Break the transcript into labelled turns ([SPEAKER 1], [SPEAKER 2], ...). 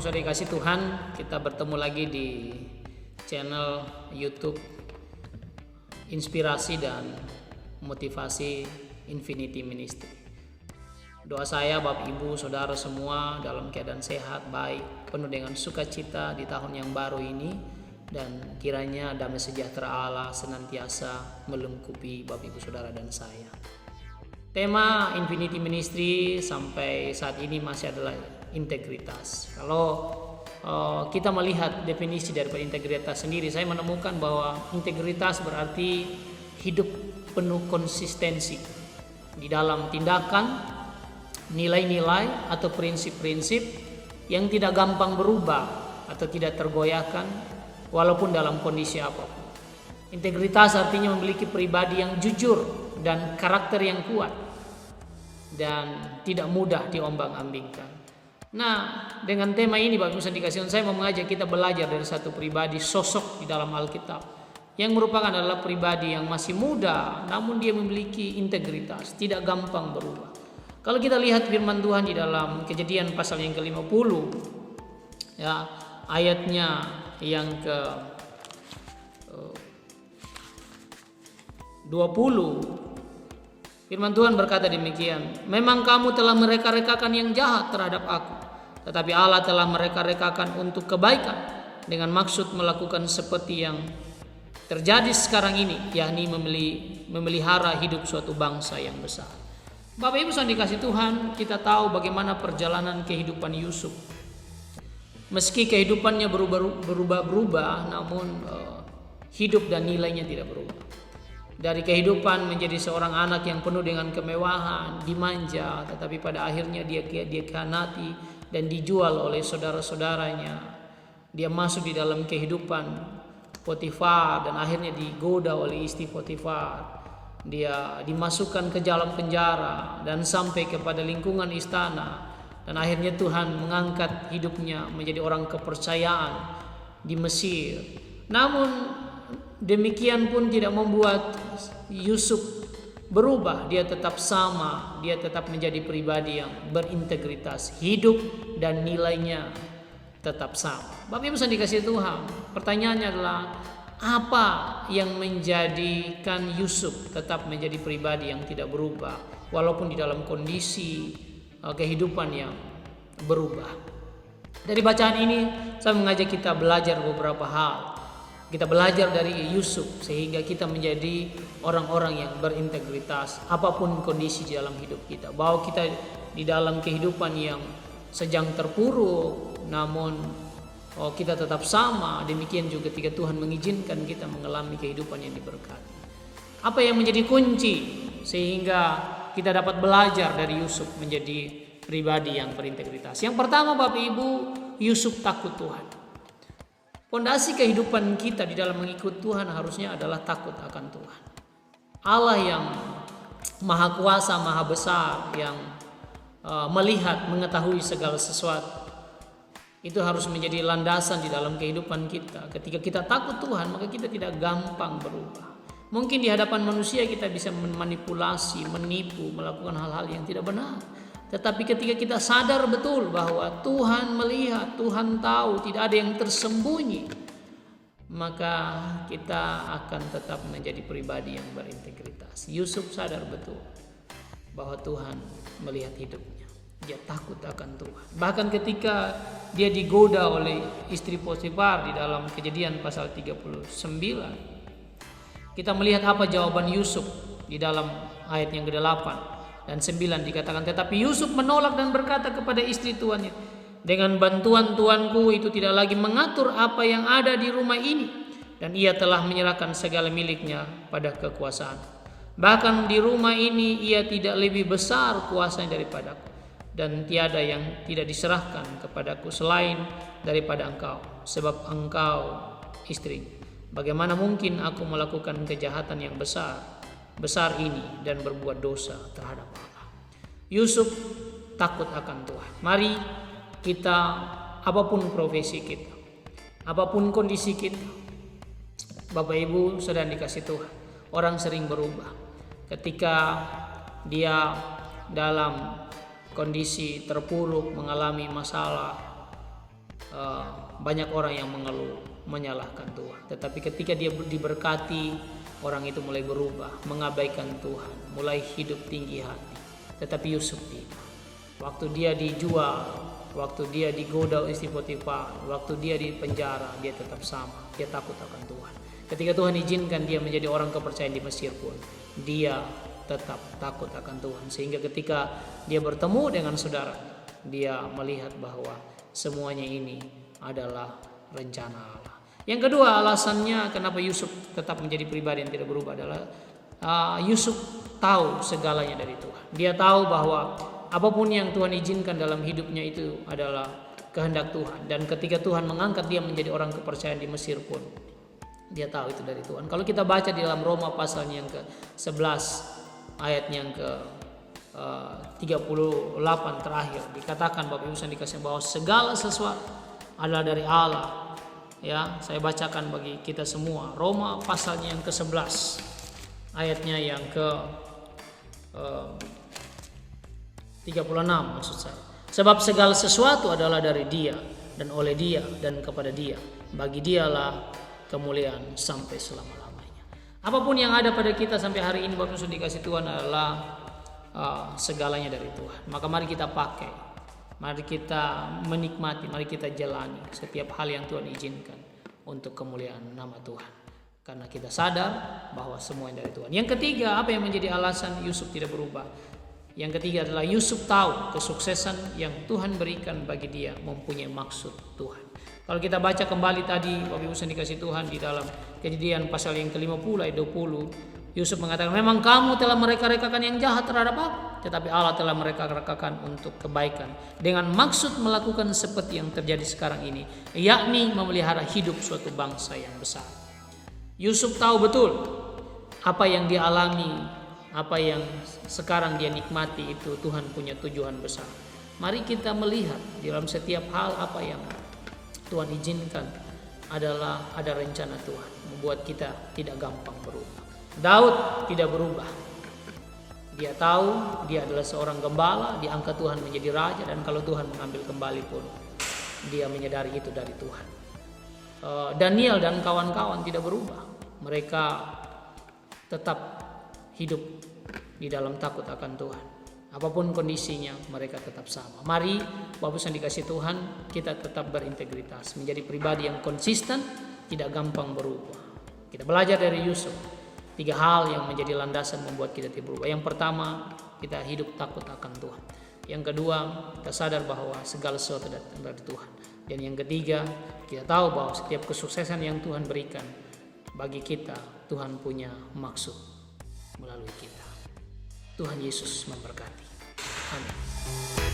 [SPEAKER 1] Bapak sudah dikasih Tuhan, kita bertemu lagi di channel YouTube Inspirasi dan Motivasi Infinity Ministry. Doa saya Bapak Ibu Saudara semua dalam keadaan sehat, baik, penuh dengan sukacita di tahun yang baru ini, dan kiranya damai sejahtera Allah senantiasa melengkapi Bapak Ibu Saudara dan saya. Tema Infinity Ministry sampai saat ini masih adalah integritas. Kalau kita melihat definisi daripada integritas sendiri, saya menemukan bahwa integritas berarti hidup penuh konsistensi di dalam tindakan, nilai-nilai atau prinsip-prinsip yang tidak gampang berubah atau tidak tergoyahkan walaupun dalam kondisi apapun. Integritas artinya memiliki pribadi yang jujur dan karakter yang kuat dan tidak mudah diombang-ambingkan. Nah, dengan tema ini Bapak Ibu dikasih, saya mau mengajak kita belajar dari satu pribadi, sosok di dalam Alkitab yang merupakan adalah pribadi yang masih muda namun dia memiliki integritas, tidak gampang berubah. Kalau kita lihat firman Tuhan di dalam Kejadian pasal yang ke-50 ya, ayatnya yang ke 20, firman Tuhan berkata demikian, memang kamu telah mereka-rekakan yang jahat terhadap aku, tetapi Allah telah mereka-rekakan untuk kebaikan dengan maksud melakukan seperti yang terjadi sekarang ini, yakni memelihara hidup suatu bangsa yang besar. Bapak Ibu yang dikasih Tuhan, kita tahu bagaimana perjalanan kehidupan Yusuf. Meski kehidupannya berubah-ubah, namun hidup dan nilainya tidak berubah. Dari kehidupan menjadi seorang anak yang penuh dengan kemewahan, dimanja, tetapi pada akhirnya dia dikhianati dan dijual oleh saudara-saudaranya. Dia masuk di dalam kehidupan Potifar dan akhirnya digoda oleh istri Potifar. Dia dimasukkan ke dalam penjara dan sampai kepada lingkungan istana, dan akhirnya Tuhan mengangkat hidupnya menjadi orang kepercayaan di Mesir. Namun demikian pun tidak membuat Yusuf berubah. Dia tetap sama, dia tetap menjadi pribadi yang berintegritas, hidup dan nilainya tetap sama. Bapak Ibu yang dikasihi Tuhan, pertanyaannya adalah apa yang menjadikan Yusuf tetap menjadi pribadi yang tidak berubah walaupun di dalam kondisi kehidupan yang berubah? Dari bacaan ini saya mengajak kita belajar beberapa hal. Kita belajar dari Yusuf sehingga kita menjadi orang-orang yang berintegritas apapun kondisi di dalam hidup kita. Bahwa kita di dalam kehidupan yang sedang terpuruk, namun kita tetap sama. Demikian juga ketika Tuhan mengizinkan kita mengalami kehidupan yang diberkati. Apa yang menjadi kunci sehingga kita dapat belajar dari Yusuf menjadi pribadi yang berintegritas? Yang pertama Bapak Ibu, Yusuf takut Tuhan. Fondasi kehidupan kita di dalam mengikut Tuhan harusnya adalah takut akan Tuhan. Allah yang maha kuasa, maha besar, yang melihat, mengetahui segala sesuatu, itu harus menjadi landasan di dalam kehidupan kita. Ketika kita takut Tuhan, maka kita tidak gampang berubah. Mungkin di hadapan manusia kita bisa memanipulasi, menipu, melakukan hal-hal yang tidak benar. Tetapi ketika kita sadar betul bahwa Tuhan melihat, Tuhan tahu, tidak ada yang tersembunyi, maka kita akan tetap menjadi pribadi yang berintegritas. Yusuf sadar betul bahwa Tuhan melihat hidupnya. Dia takut akan Tuhan. Bahkan ketika dia digoda oleh istri Potifar di dalam Kejadian pasal 39, kita melihat apa jawaban Yusuf di dalam ayat yang ke-8 dan 9 dikatakan, tetapi Yusuf menolak dan berkata kepada istri tuannya, dengan bantuan tuanku itu tidak lagi mengatur apa yang ada di rumah ini, dan ia telah menyerahkan segala miliknya pada kekuasaan. Bahkan di rumah ini ia tidak lebih besar kuasanya daripadaku, dan tiada yang tidak diserahkan kepadaku selain daripada engkau, sebab engkau istri. Bagaimana mungkin aku melakukan kejahatan yang besar ini dan berbuat dosa terhadap Allah? Yusuf takut akan Tuhan. Mari kita, apapun profesi kita, apapun kondisi kita, Bapak Ibu sedang dikasih Tuhan, orang sering berubah. Ketika dia dalam kondisi terpuruk, mengalami masalah, banyak orang yang mengeluh, menyalahkan Tuhan. Tetapi ketika dia diberkati, orang itu mulai berubah, mengabaikan Tuhan, mulai hidup tinggi hati. Tetapi Yusuf tidak. Waktu dia dijual, waktu dia digoda istri Potifar, waktu dia di penjara, dia tetap sama. Dia takut akan Tuhan. Ketika Tuhan izinkan dia menjadi orang kepercayaan di Mesir pun, dia tetap takut akan Tuhan. Sehingga ketika dia bertemu dengan saudara, dia melihat bahwa semuanya ini adalah rencana Allah. Yang kedua, alasannya kenapa Yusuf tetap menjadi pribadi yang tidak berubah adalah Yusuf tahu segalanya dari Tuhan. Dia tahu bahwa apapun yang Tuhan izinkan dalam hidupnya itu adalah kehendak Tuhan. Dan ketika Tuhan mengangkat dia menjadi orang kepercayaan di Mesir pun, dia tahu itu dari Tuhan. Kalau kita baca di dalam Roma pasalnya yang ke-11 ayatnya yang ke-38 terakhir, dikatakan Bapak Ibu yang dikasih bahwa segala sesuatu adalah dari Allah. Ya, saya bacakan bagi kita semua. Roma pasalnya yang ke-11 ayatnya yang ke-36 maksud saya. Sebab segala sesuatu adalah dari Dia dan oleh Dia dan kepada Dia. Bagi Dialah kemuliaan sampai selama-lamanya. Apapun yang ada pada kita sampai hari ini Bapak Ibu dikasih Tuhan adalah segalanya dari Tuhan. Maka mari kita pakai, mari kita menikmati, mari kita jalani setiap hal yang Tuhan izinkan untuk kemuliaan nama Tuhan. Karena kita sadar bahwa semua dari Tuhan. Yang ketiga, apa yang menjadi alasan Yusuf tidak berubah? Yang ketiga adalah Yusuf tahu kesuksesan yang Tuhan berikan bagi dia mempunyai maksud Tuhan. Kalau kita baca kembali tadi Bapak Ibu yang dikasih Tuhan di dalam Kejadian pasal yang ke-50 ayat 20, Yusuf mengatakan, memang kamu telah mereka-rekakan yang jahat terhadap aku, tetapi Allah telah mereka-rekakan untuk kebaikan dengan maksud melakukan seperti yang terjadi sekarang ini, yakni memelihara hidup suatu bangsa yang besar. Yusuf tahu betul apa yang dia alami, apa yang sekarang dia nikmati itu Tuhan punya tujuan besar. Mari kita melihat di dalam setiap hal apa yang Tuhan izinkan adalah ada rencana Tuhan, membuat kita tidak gampang berubah. Daud tidak berubah. Dia tahu dia adalah seorang gembala, diangkat Tuhan menjadi raja, dan kalau Tuhan mengambil kembali pun dia menyadari itu dari Tuhan. Daniel dan kawan-kawan tidak berubah. Mereka tetap hidup di dalam takut akan Tuhan. Apapun kondisinya, mereka tetap sama. Mari Bapak Ibu yang dikasih Tuhan, kita tetap berintegritas, menjadi pribadi yang konsisten, tidak gampang berubah. Kita belajar dari Yusuf. 3 hal yang menjadi landasan membuat kita tidak berubah. Yang pertama, kita hidup takut akan Tuhan. Yang kedua, kita sadar bahwa segala sesuatu datang dari Tuhan. Dan yang ketiga, kita tahu bahwa setiap kesuksesan yang Tuhan berikan bagi kita, Tuhan punya maksud melalui kita. Tuhan Yesus memberkati. Amin.